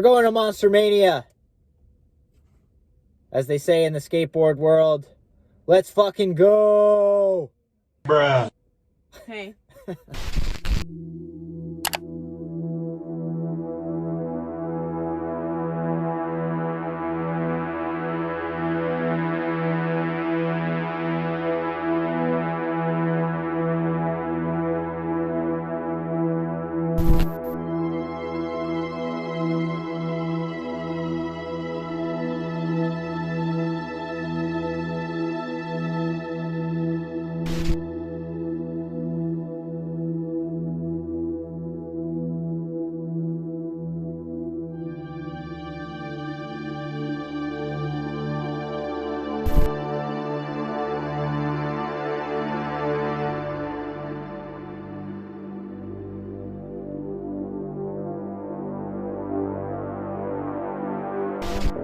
We're going to Monster Mania. As they say in the skateboard world, let's fucking go. Bruh. Hey.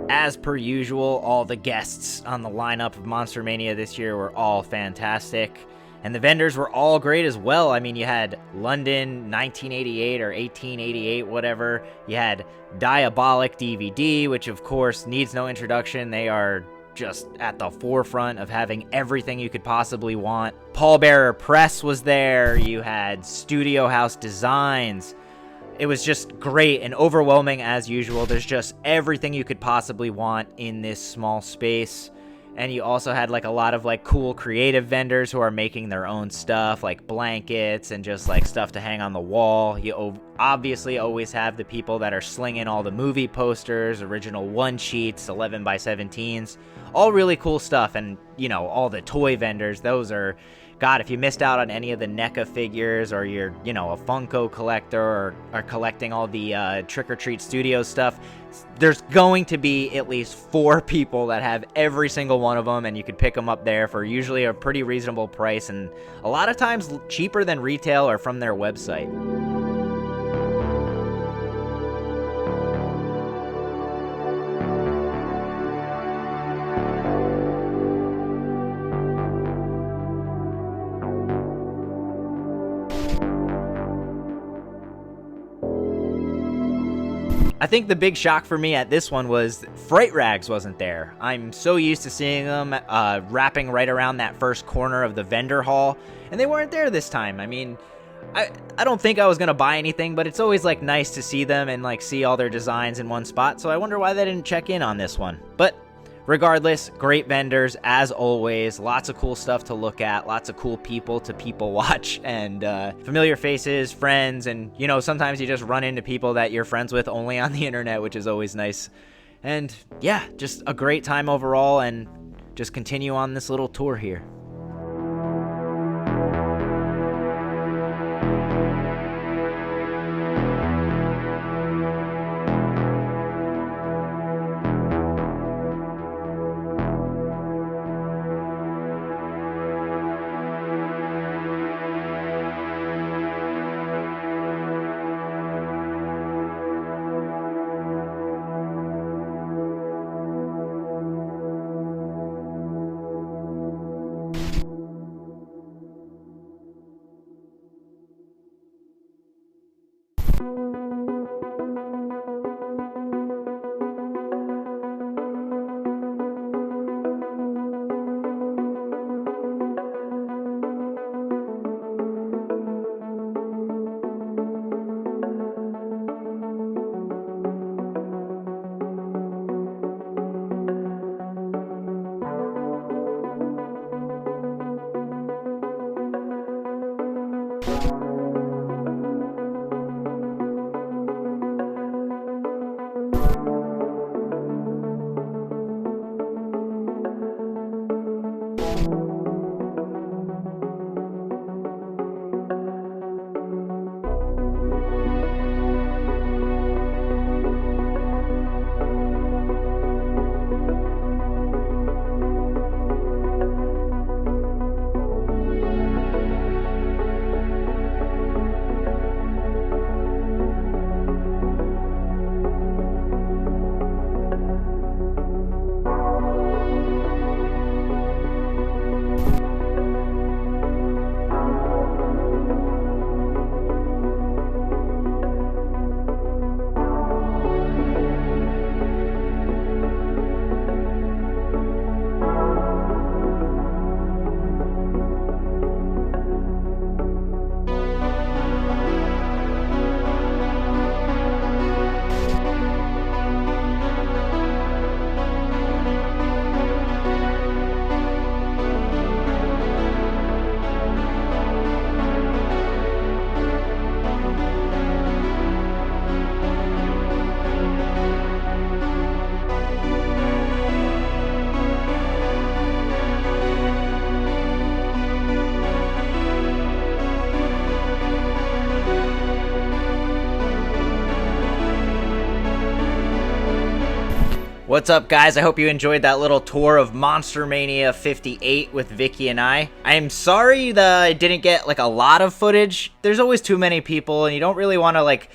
As per usual, all the guests on the lineup of Monster Mania this year were all fantastic, and the vendors were all great as well. I mean, you had London 1988 or 1888, whatever. You had Diabolic DVD, which of course needs no introduction. They are just at the forefront of having everything you could possibly want. Pallbearer Press was there. You had Studio House Designs. It was just great and overwhelming as usual. There's just everything you could possibly want in this small space. And you also had like a lot of like cool creative vendors who are making their own stuff, like blankets and just like stuff to hang on the wall. You obviously always have the people that are slinging all the movie posters, original one sheets, 11 by 17s, all really cool stuff. And you know, all the toy vendors, those are, God, if you missed out on any of the NECA figures, or you're, you know, a Funko collector, or are collecting all the Trick or Treat Studios stuff, there's going to be at least 4 people that have every single one of them, and you could pick them up there for usually a pretty reasonable price, and a lot of times cheaper than retail or from their website. I think the big shock for me at this one was Fright Rags wasn't there. I'm so used to seeing them wrapping right around that first corner of the vendor hall, and they weren't there this time. I mean, I don't think I was going to buy anything, but it's always like nice to see them and like see all their designs in one spot, so I wonder why they didn't check in on this one. But regardless, great vendors as always, lots of cool stuff to look at, lots of cool people to people watch, and familiar faces, friends, and you know, sometimes you just run into people that you're friends with only on the internet, which is always nice. And yeah, just a great time overall, and just continue on this little tour here. What's up, guys? I hope you enjoyed that little tour of Monster Mania 58 with Vicky and I. I'm sorry that I didn't get like a lot of footage. There's always too many people, and you don't really want to like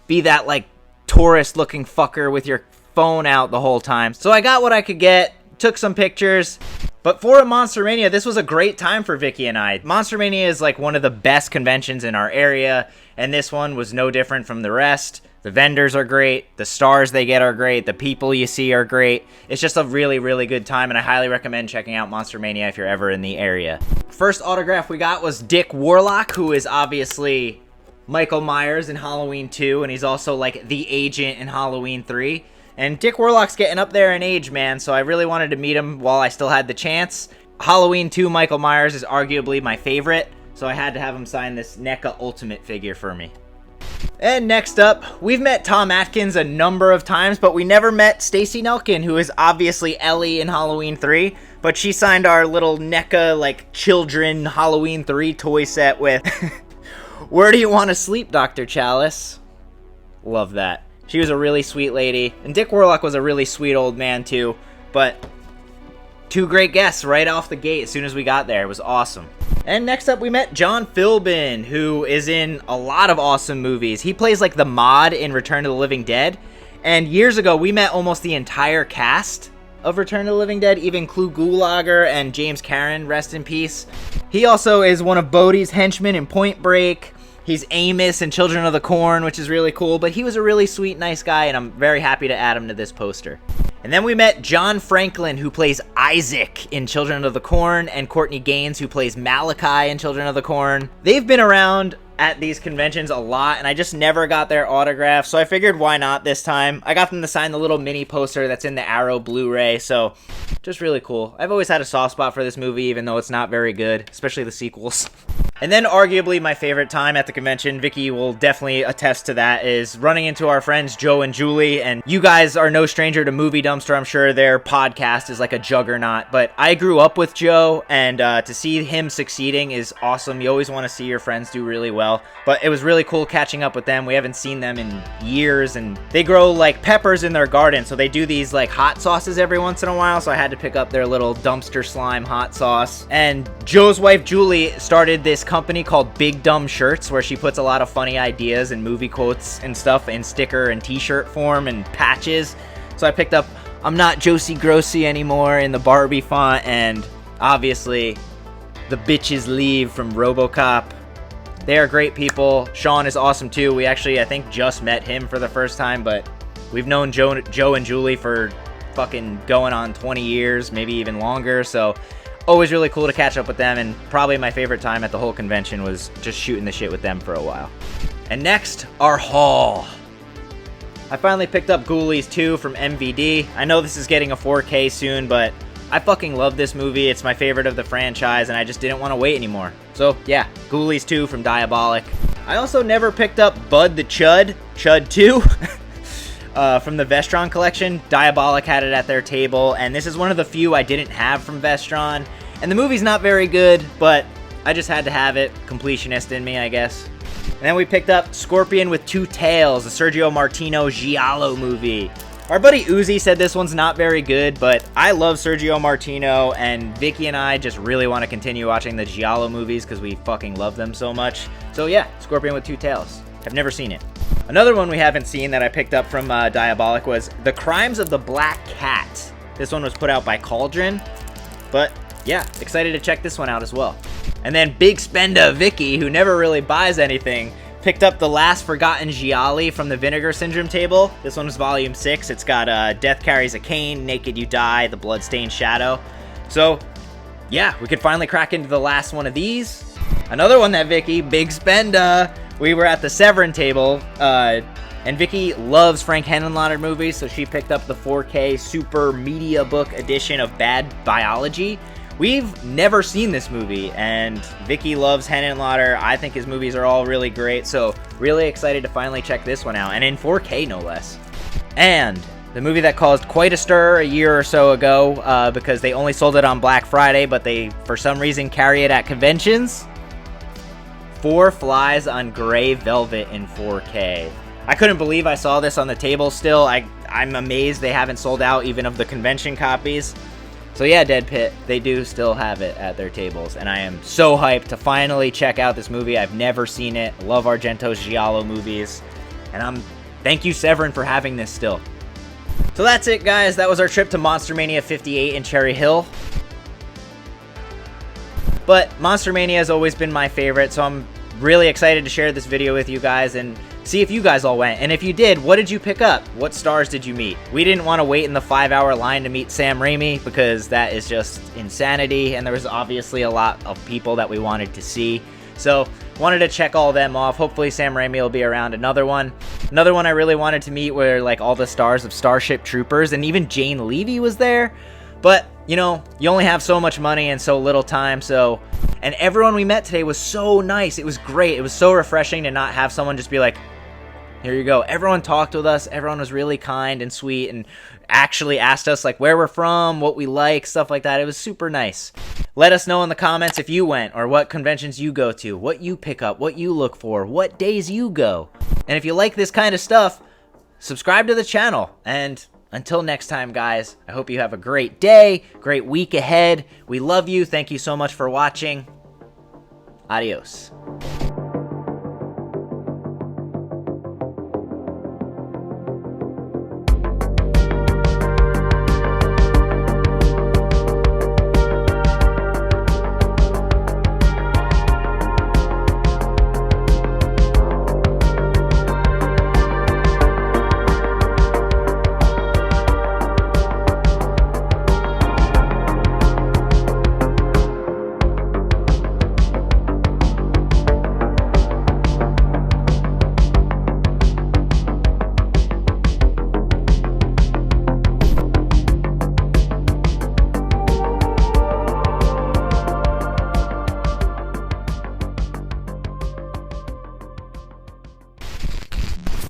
be that like tourist-looking fucker with your phone out the whole time. So I got what I could get, took some pictures. But for a Monster Mania, this was a great time for Vicky and I. Monster Mania is like one of the best conventions in our area, and this one was no different from the rest. The vendors are great, the stars they get are great, the people you see are great. It's just a really, really good time, and I highly recommend checking out Monster Mania if you're ever in the area. First autograph we got was Dick Warlock, who is obviously Michael Myers in Halloween 2, and he's also like the agent in Halloween 3. And Dick Warlock's getting up there in age, man, so I really wanted to meet him while I still had the chance. Halloween 2 Michael Myers is arguably my favorite, so I had to have him sign this NECA Ultimate figure for me. And next up, we've met Tom Atkins a number of times, but we never met Stacey Nelkin, who is obviously Ellie in Halloween 3, but she signed our little NECA, like, children Halloween 3 toy set with, "Where do you want to sleep, Dr. Chalice?" Love that. She was a really sweet lady, and Dick Warlock was a really sweet old man, too, but two great guests right off the gate as soon as we got there. It was awesome. And next up, we met John Philbin, who is in a lot of awesome movies. He plays like the mod in Return of the Living Dead. And years ago, we met almost the entire cast of Return of the Living Dead, even Clu Gulager and James Karen, rest in peace. He also is one of Bodhi's henchmen in Point Break. He's Amos in Children of the Corn, which is really cool. But he was a really sweet, nice guy, and I'm very happy to add him to this poster. And then we met John Franklin, who plays Isaac in Children of the Corn, and Courtney Gaines, who plays Malachi in Children of the Corn. They've been around at these conventions a lot, and I just never got their autograph, so I figured why not this time. I got them to sign the little mini poster that's in the Arrow Blu-ray, so just really cool. I've always had a soft spot for this movie, even though it's not very good, especially the sequels. And then arguably my favorite time at the convention, Vicky will definitely attest to that, is running into our friends Joe and Julie. And you guys are no stranger to Movie Dumpster, I'm sure. Their podcast is like a juggernaut. But I grew up with Joe, and to see him succeeding is awesome. You always want to see your friends do really well. But it was really cool catching up with them. We haven't seen them in years, and they grow like peppers in their garden. So they do these like hot sauces every once in a while. So I had to pick up their little dumpster slime hot sauce. And Joe's wife Julie started this company called Big Dumb Shirts, where she puts a lot of funny ideas and movie quotes and stuff in sticker and t-shirt form and patches. So I picked up "I'm not Josie Grossi anymore" in the Barbie font, and obviously the bitches leave from RoboCop. They are great people. Sean is awesome too. We actually, I think, just met him for the first time, but we've known Joe and Julie for fucking going on 20 years, maybe even longer, so always really cool to catch up with them, and probably my favorite time at the whole convention was just shooting the shit with them for a while. And next, our haul. I finally picked up Ghoulies 2 from MVD. I know this is getting a 4K soon, but I fucking love this movie. It's my favorite of the franchise, and I just didn't want to wait anymore. So yeah, Ghoulies 2 from Diabolic. I also never picked up Bud the Chud 2. From the Vestron collection. Diabolic had it at their table, and this is one of the few I didn't have from Vestron. And the movie's not very good, but I just had to have it. Completionist in me, I guess. And then we picked up Scorpion with Two Tails, the Sergio Martino Giallo movie. Our buddy Uzi said this one's not very good, but I love Sergio Martino, and Vicky and I just really want to continue watching the Giallo movies because we fucking love them so much. So yeah, Scorpion with Two Tails. I've never seen it. Another one we haven't seen that I picked up from Diabolic was The Crimes of the Black Cat. This one was put out by Cauldron, but yeah, excited to check this one out as well. And then Big Spender Vicky, who never really buys anything, picked up The Last Forgotten Gialli from the Vinegar Syndrome table. This one was volume 6. It's got Death Carries a Cane, Naked You Die, The Bloodstained Shadow. So yeah, we could finally crack into the last one of these. Another one that Vicky, Big Spender. We were at the Severin table, and Vicky loves Frank Henenlotter movies, so she picked up the 4K Super Media Book edition of Bad Biology. We've never seen this movie, and Vicky loves Henenlotter. I think his movies are all really great, so really excited to finally check this one out, and in 4K no less. And the movie that caused quite a stir a year or so ago, because they only sold it on Black Friday, but they, for some reason, carry it at conventions. Four Flies on Grey Velvet in 4K. I couldn't believe I saw this on the table still. I'm amazed they haven't sold out even of the convention copies. So yeah, Dead Pit, they do still have it at their tables, and I am so hyped to finally check out this movie. I've never seen it. Love Argento's Giallo movies, and thank you, Severin, for having this still. So that's it, guys. That was our trip to Monster Mania 58 in Cherry Hill. But Monster Mania has always been my favorite, so I'm really excited to share this video with you guys and see if you guys all went. And if you did, what did you pick up? What stars did you meet? We didn't want to wait in the 5-hour line to meet Sam Raimi because that is just insanity, and there was obviously a lot of people that we wanted to see. So wanted to check all of them off. Hopefully Sam Raimi will be around. Another one I really wanted to meet were like all the stars of Starship Troopers, and even Jane Levy was there. But, you know, you only have so much money and so little time, so... And everyone we met today was so nice. It was great. It was so refreshing to not have someone just be like, here you go. Everyone talked with us. Everyone was really kind and sweet and actually asked us like where we're from, what we like, stuff like that. It was super nice. Let us know in the comments if you went or what conventions you go to, what you pick up, what you look for, what days you go. And if you like this kind of stuff, subscribe to the channel. And until next time, guys, I hope you have a great day, great week ahead. We love you. Thank you so much for watching. Adios.